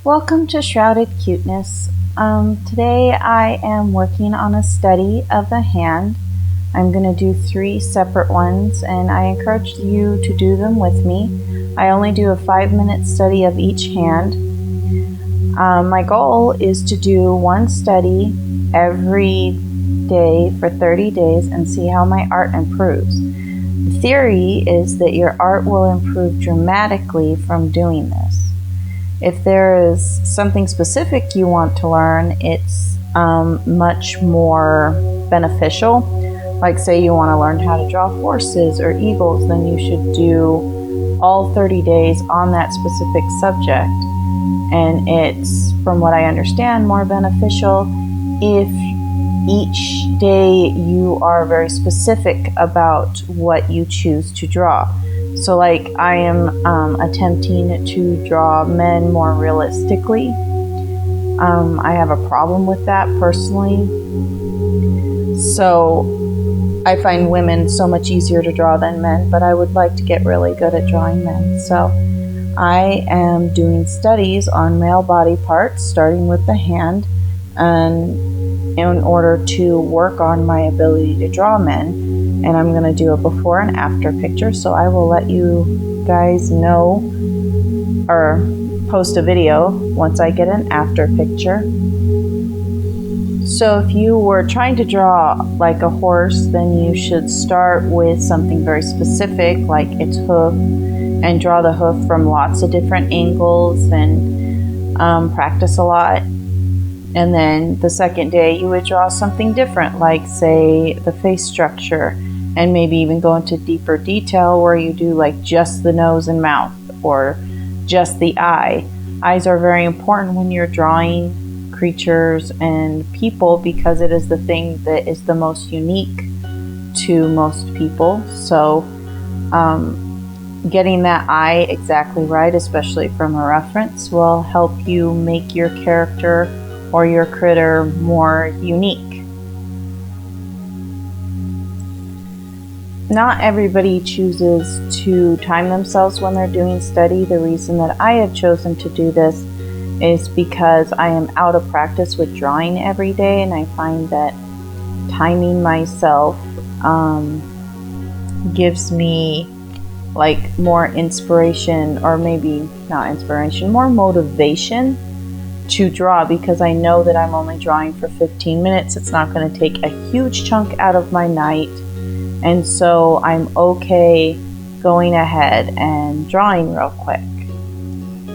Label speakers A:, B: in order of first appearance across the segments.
A: Welcome to Shrouded Cuteness. Today I am working on a study of the hand. I'm going to do 3 separate ones, and I encourage you to do them with me. I only do a 5-minute study of each hand. My goal is to do one study every day for 30 days and see how my art improves. The theory is that your art will improve dramatically from doing this. If there is something specific you want to learn, it's much more beneficial. Like say you want to learn how to draw horses or eagles, then you should do all 30 days on that specific subject. And it's, from what I understand, more beneficial if each day you are very specific about what you choose to draw. So like I am attempting to draw men more realistically. I have a problem with that personally. So I find women so much easier to draw than men, but I would like to get really good at drawing men. So I am doing studies on male body parts, starting with the hand, and in order to work on my ability to draw men. And I'm going to do a before and after picture, so I will let you guys know or post a video once I get an after picture. So if you were trying to draw like a horse, then you should start with something very specific like its hoof, and draw the hoof from lots of different angles and practice a lot. And then the second day you would draw something different, like say the face structure, and maybe even go into deeper detail where you do like just the nose and mouth or just the eye. Eyes are very important when you're drawing creatures and people because it is the thing that is the most unique to most people. So getting that eye exactly right, especially from a reference, will help you make your character or your critter more unique. Not everybody chooses to time themselves when they're doing study. The reason that I have chosen to do this is because I am out of practice with drawing every day, and I find that timing myself gives me like more inspiration, or maybe not inspiration, more motivation to draw, because I know that I'm only drawing for 15 minutes. It's not going to take a huge chunk out of my night. And so I'm okay going ahead and drawing real quick.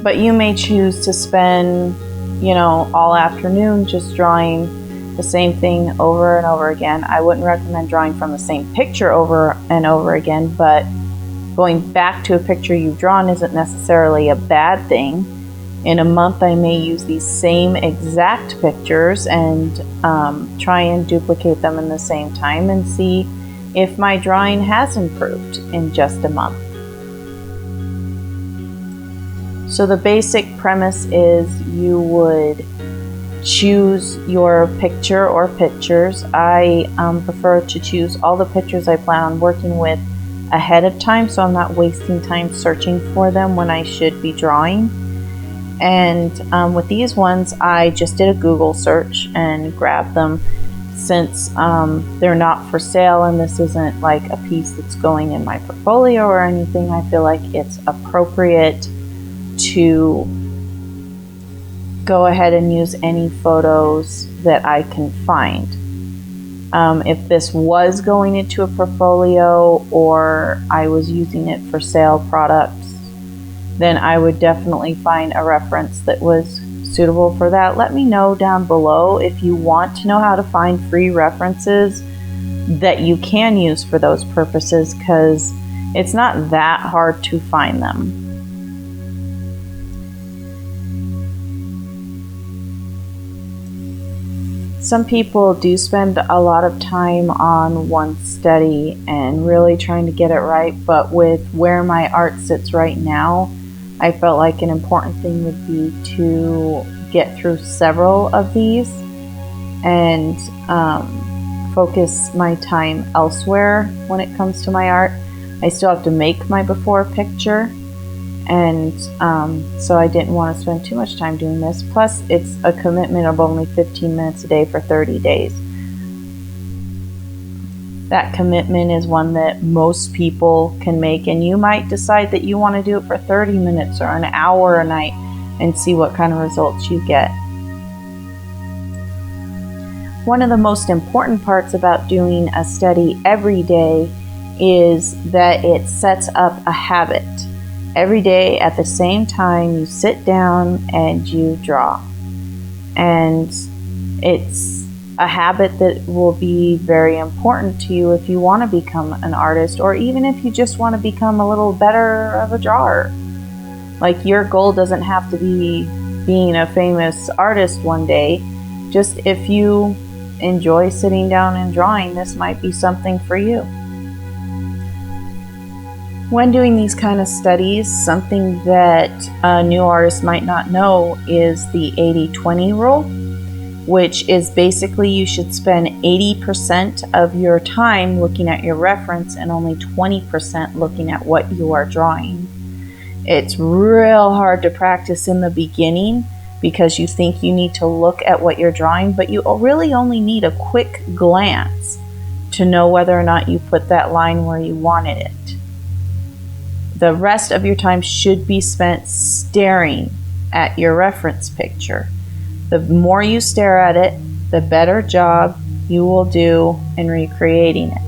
A: But you may choose to spend, all afternoon just drawing the same thing over and over again. I wouldn't recommend drawing from the same picture over and over again, but going back to a picture you've drawn isn't necessarily a bad thing. In a month, I may use these same exact pictures and try and duplicate them in the same time and see if my drawing has improved in just a month. So the basic premise is you would choose your picture or pictures. I prefer to choose all the pictures I plan on working with ahead of time, so I'm not wasting time searching for them when I should be drawing. And with these ones, I just did a Google search and grabbed them. Since they're not for sale and this isn't like a piece that's going in my portfolio or anything, I feel like it's appropriate to go ahead and use any photos that I can find. If this was going into a portfolio or I was using it for sale products, then I would definitely find a reference that was suitable for that. Let me know down below if you want to know how to find free references that you can use for those purposes, because it's not that hard to find them. Some people do spend a lot of time on one study and really trying to get it right, but with where my art sits right now, I felt like an important thing would be to get through several of these and focus my time elsewhere when it comes to my art. I still have to make my before picture, And so I didn't want to spend too much time doing this. Plus, it's a commitment of only 15 minutes a day for 30 days. That commitment is one that most people can make, and you might decide that you want to do it for 30 minutes or an hour a night and see what kind of results you get. One of the most important parts about doing a study every day is that it sets up a habit. Every day at the same time, you sit down and you draw. And it's a habit that will be very important to you if you want to become an artist, or even if you just want to become a little better of a drawer. Like, your goal doesn't have to be being a famous artist one day. Just if you enjoy sitting down and drawing, this might be something for you. When doing these kind of studies, something that a new artist might not know is the 80-20 rule, which is basically you should spend 80% of your time looking at your reference and only 20% looking at what you are drawing. It's real hard to practice in the beginning because you think you need to look at what you're drawing, but you really only need a quick glance to know whether or not you put that line where you wanted it. The rest of your time should be spent staring at your reference picture. The more you stare at it, the better job you will do in recreating it.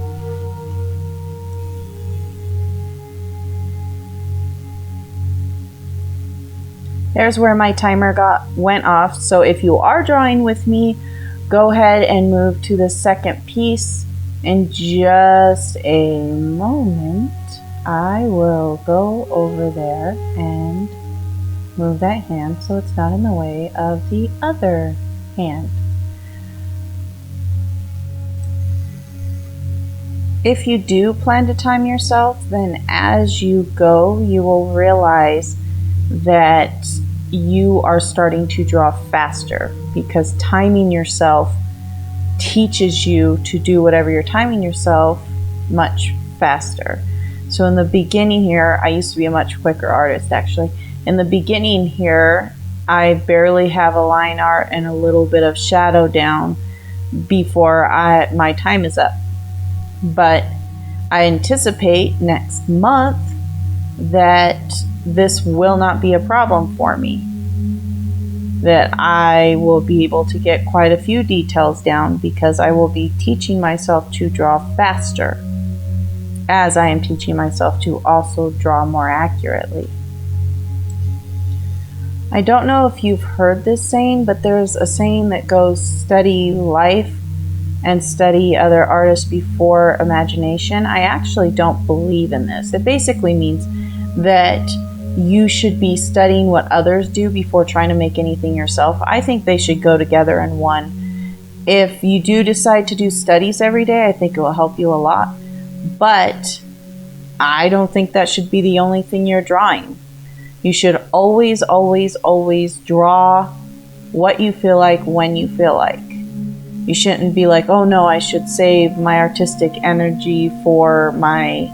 A: There's where my timer went off, so if you are drawing with me, go ahead and move to the second piece. In just a moment, I will go over there and move that hand so it's not in the way of the other hand. If you do plan to time yourself, then as you go, you will realize that you are starting to draw faster, because timing yourself teaches you to do whatever you're timing yourself much faster. So in the beginning here, I used to be a much quicker artist actually. In the beginning here, I barely have a line art and a little bit of shadow down before my time is up. But I anticipate next month that this will not be a problem for me. That I will be able to get quite a few details down because I will be teaching myself to draw faster, as I am teaching myself to also draw more accurately. I don't know if you've heard this saying, but there's a saying that goes, study life and study other artists before imagination. I actually don't believe in this. It basically means that you should be studying what others do before trying to make anything yourself. I think they should go together in one. If you do decide to do studies every day, I think it will help you a lot. But I don't think that should be the only thing you're drawing. You should always, always, always draw what you feel like when you feel like. You shouldn't be like, oh no, I should save my artistic energy for my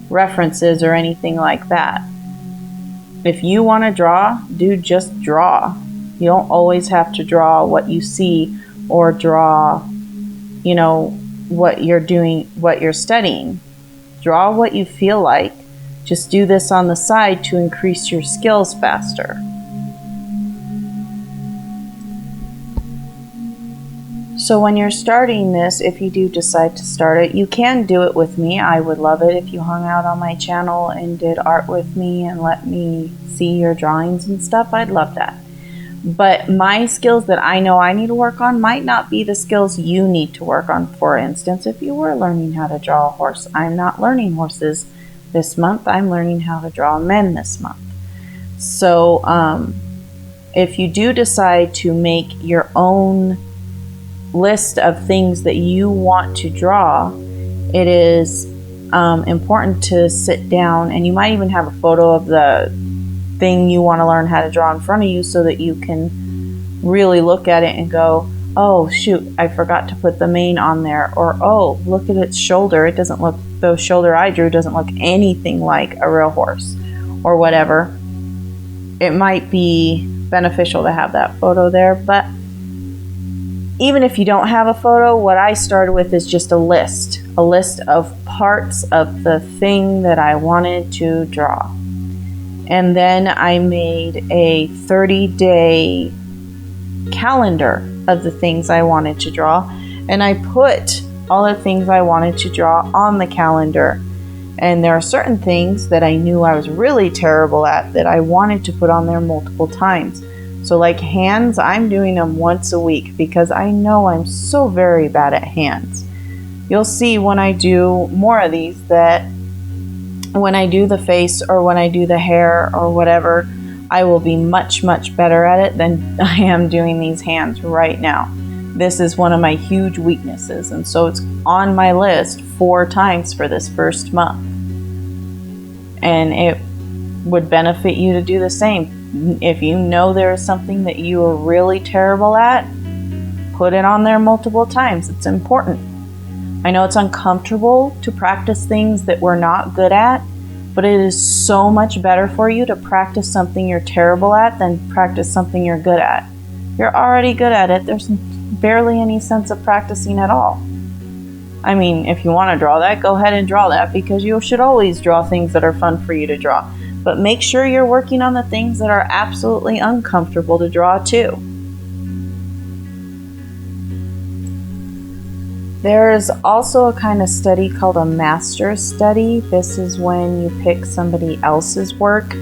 A: references or anything like that. If you want to draw, just draw. You don't always have to draw what you see or draw, what you're doing, what you're studying. Draw what you feel like. Just do this on the side to increase your skills faster. So when you're starting this, if you do decide to start it, you can do it with me. I would love it if you hung out on my channel and did art with me and let me see your drawings and stuff. I'd love that. But my skills that I know I need to work on might not be the skills you need to work on. For instance, if you were learning how to draw a horse, I'm not learning horses this month. I'm learning how to draw men this month. So if you do decide to make your own list of things that you want to draw, it is important to sit down, and you might even have a photo of the thing you want to learn how to draw in front of you so that you can really look at it and go, oh shoot, I forgot to put the mane on there, or oh, look at its shoulder. It doesn't look, the shoulder I drew doesn't look anything like a real horse. or whatever, it might be beneficial to have that photo there. But even if you don't have a photo, what I started with is just a list of parts of the thing that I wanted to draw. And then I made a 30-day calendar of the things I wanted to draw, and I put all the things I wanted to draw on the calendar. And there are certain things that I knew I was really terrible at that I wanted to put on there multiple times. So like hands, I'm doing them once a week because I know I'm so very bad at hands. You'll see when I do more of these that when I do the face or when I do the hair or whatever, I will be much, much better at it than I am doing these hands right now. This is one of my huge weaknesses, and so it's on my list 4 times for this first month. And it would benefit you to do the same. If you know there is something that you are really terrible at, put it on there multiple times. It's important. I know it's uncomfortable to practice things that we're not good at, but it is so much better for you to practice something you're terrible at than practice something you're good at. You're already good at it. There's barely any sense of practicing at all. I mean, if you want to draw that, go ahead and draw that, because you should always draw things that are fun for you to draw. But make sure you're working on the things that are absolutely uncomfortable to draw too. There is also a kind of study called a master's study. This is when you pick somebody else's work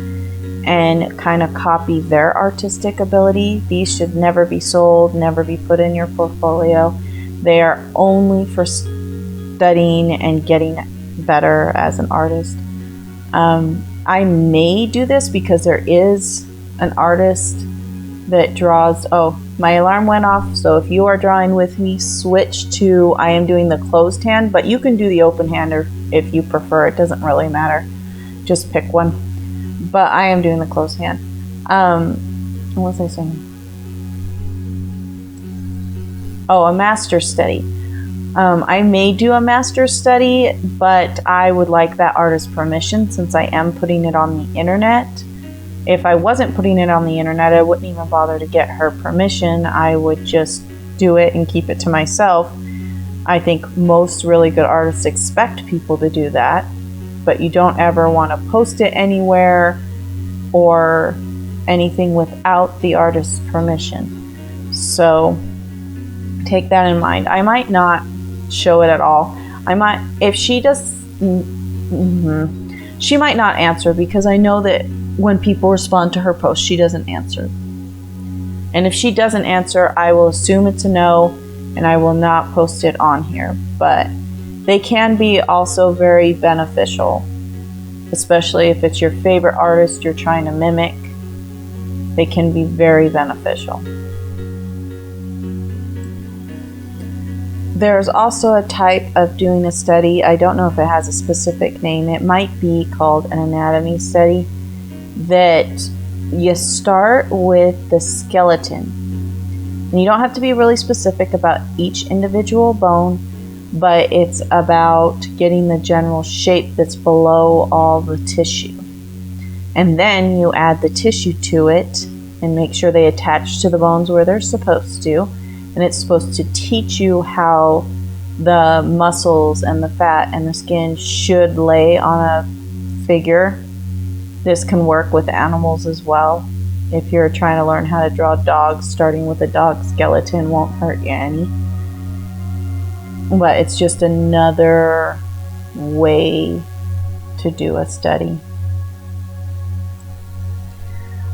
A: and kind of copy their artistic ability. These should never be sold, never be put in your portfolio. They are only for studying and getting better as an artist. I may do this because there is an artist that draws. Oh, my alarm went off, so if you are drawing with me, switch to, I am doing the closed hand, but you can do the open hand or if you prefer. It doesn't really matter. Just pick one. But I am doing the closed hand. What was I saying? Oh, a master's study. I may do a master's study, but I would like that artist's permission since I am putting it on the internet. If I wasn't putting it on the internet, I wouldn't even bother to get her permission. I would just do it and keep it to myself. I think most really good artists expect people to do that, but you don't ever want to post it anywhere or anything without the artist's permission. So take that in mind. I might not show it at all. I might, if she does, she might not answer, because I know that when people respond to her post, she doesn't answer. And if she doesn't answer, I will assume it's a no, and I will not post it on here. But they can be also very beneficial, especially if it's your favorite artist you're trying to mimic. They can be very beneficial. There's also a type of doing a study. I don't know if it has a specific name. It might be called an anatomy study, that you start with the skeleton. And you don't have to be really specific about each individual bone, but it's about getting the general shape that's below all the tissue. And then you add the tissue to it and make sure they attach to the bones where they're supposed to. And it's supposed to teach you how the muscles and the fat and the skin should lay on a figure. This can work with animals as well. If you're trying to learn how to draw dogs, starting with a dog skeleton won't hurt you any. But it's just another way to do a study.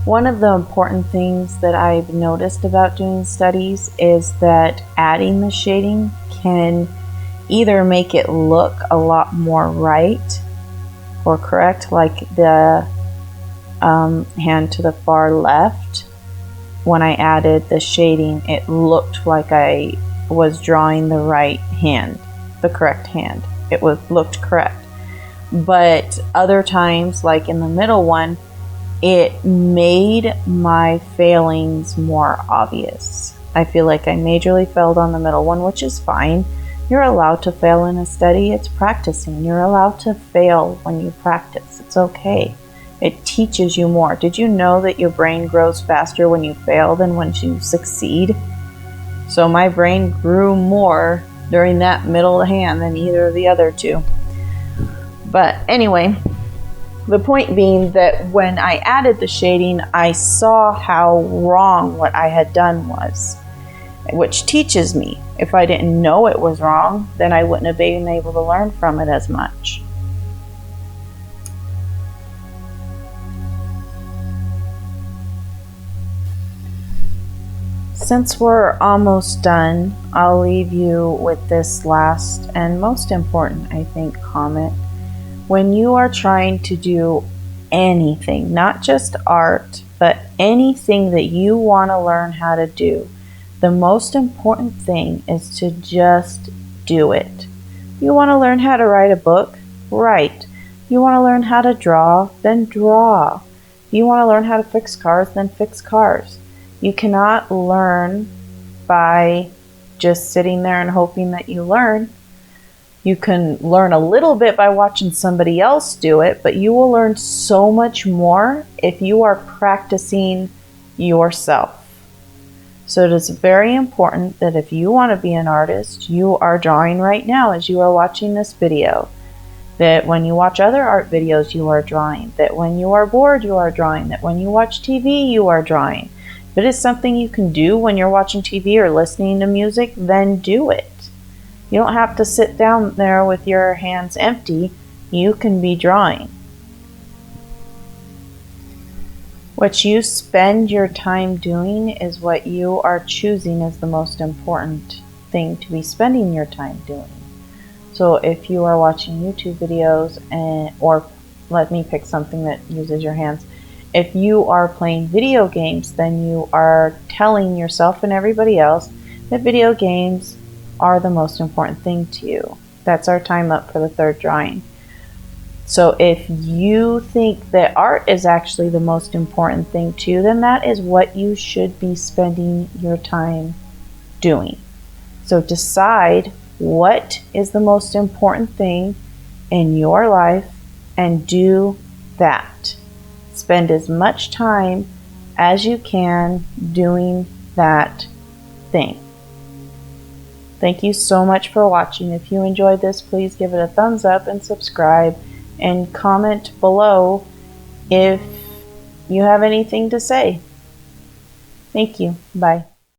A: One of the important things that I've noticed about doing studies is that adding the shading can either make it look a lot more right or correct, like the hand to the far left. When I added the shading, it looked like I was drawing the right hand, the correct hand. It looked correct. But other times, like in the middle one, it made my failings more obvious. I feel like I majorly failed on the middle one, which is fine. You're allowed to fail in a study. It's practicing. You're allowed to fail when you practice. It's okay. It teaches you more. Did you know that your brain grows faster when you fail than when you succeed? So my brain grew more during that middle hand than either of the other two. But anyway, the point being that when I added the shading, I saw how wrong what I had done was, which teaches me. If I didn't know it was wrong, then I wouldn't have been able to learn from it as much. Since we're almost done, I'll leave you with this last and most important, I think, comment. When you are trying to do anything, not just art, but anything that you want to learn how to do, the most important thing is to just do it. You want to learn how to write a book? Write. You want to learn how to draw? Then draw. You want to learn how to fix cars? Then fix cars. You cannot learn by just sitting there and hoping that you learn. You can learn a little bit by watching somebody else do it, but you will learn so much more if you are practicing yourself. So it is very important that if you want to be an artist, you are drawing right now as you are watching this video. That when you watch other art videos, you are drawing. That when you are bored, you are drawing. That when you watch TV, you are drawing. If it is something you can do when you're watching TV or listening to music, then do it. You don't have to sit down there with your hands empty. You can be drawing. What you spend your time doing is what you are choosing as the most important thing to be spending your time doing. So if you are watching YouTube videos, or let me pick something that uses your hands. If you are playing video games, then you are telling yourself and everybody else that video games are the most important thing to you. That's our time up for the third drawing. So if you think that art is actually the most important thing to you, then that is what you should be spending your time doing. So decide what is the most important thing in your life and do that. Spend as much time as you can doing that thing. Thank you so much for watching. If you enjoyed this, please give it a thumbs up and subscribe, and comment below if you have anything to say. Thank you. Bye.